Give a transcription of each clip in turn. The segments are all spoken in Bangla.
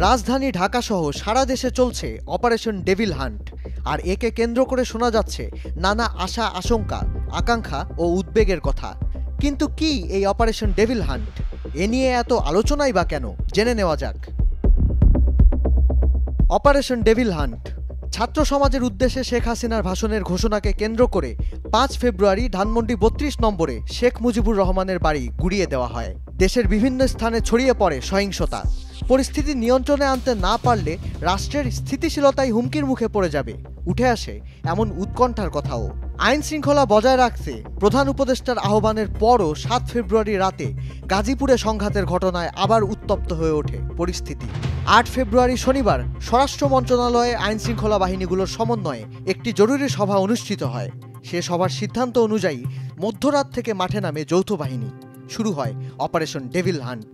রাজধানী ঢাকা সহ সারা দেশে চলছে অপারেশন ডেভিল হান্ট। আর একে কেন্দ্র করে শোনা যাচ্ছে নানা আশা আশঙ্কা, আকাঙ্ক্ষা ও উদ্বেগের কথা। কিন্তু কি এই অপারেশন ডেভিল হান্ট? এ নিয়ে এত আলোচনাই বা কেন? জেনে নেওয়া যাক। অপারেশন ডেভিল হান্ট ছাত্র সমাজের উদ্দেশ্যে শেখ হাসিনার ভাষণের ঘোষণাকে কেন্দ্র করে 5 ফেব্রুয়ারি ধানমন্ডি 32 নম্বরে শেখ মুজিবুর রহমানের বাড়ি গুড়িয়ে দেওয়া হয়। দেশের বিভিন্ন স্থানে ছড়িয়ে পড়ে সহিংসতা। পরিস্থিতি নিয়ন্ত্রণে আনতে না পারলে রাষ্ট্রের স্থিতিশীলতাই হুমকির মুখে পড়ে যাবে। উঠে আসে এমন উৎকণ্ঠার কথাও। আইন শৃঙ্খলা বজায় রাখতে প্রধান উপদেষ্টার আহ্বানের পরও 7 ফেব্রুয়ারি রাতে গাজীপুরে সংঘাতের ঘটনায় আবার উত্তপ্ত হয়ে ওঠে পরিস্থিতি। 8 ফেব্রুয়ারি শনিবার স্বরাষ্ট্র মন্ত্রণালয়ে আইন শৃঙ্খলা বাহিনীগুলোর সমন্বয়ে একটি জরুরি সভা অনুষ্ঠিত হয়। সে সভার সিদ্ধান্ত অনুযায়ী মধ্যরাত থেকে মাঠে নামে যৌথ বাহিনী। শুরু হয় অপারেশন ডেভিল হান্ট।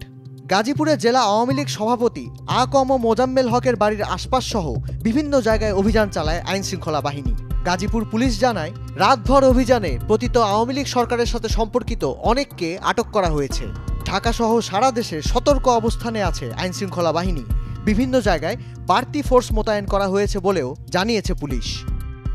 গাজীপুরে জেলা আওয়ামী লীগ সভাপতি আ.ক.ম মোজাম্মেল হকের বাড়ির আশপাশ সহ বিভিন্ন জায়গায় অভিযান চালায় আইন শৃঙ্খলা বাহিনী। গাজীপুর পুলিশ জানায়, রাতভর অভিযানে পতিত আওয়ামী লীগ সরকারের সাথে সম্পর্কিত অনেককে আটক করা হয়েছে। ঢাকা সহ সারা দেশে সতর্ক অবস্থানে আছে আইন শৃঙ্খলা বাহিনী। বিভিন্ন জায়গায় বাড়তি ফোর্স মোতায়েন করা হয়েছে বলেও জানিয়েছে পুলিশ।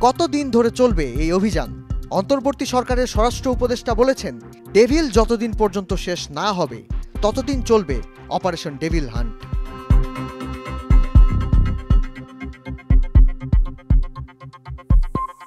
কতদিন ধরে চলবে এই অভিযান? অন্তর্বর্তী সরকারের স্বরাষ্ট্র উপদেষ্টা বলেছেন, ডেভিল যতদিন পর্যন্ত শেষ না হবে ততদিন চলবে অপারেশন ডেভিল হান্ট।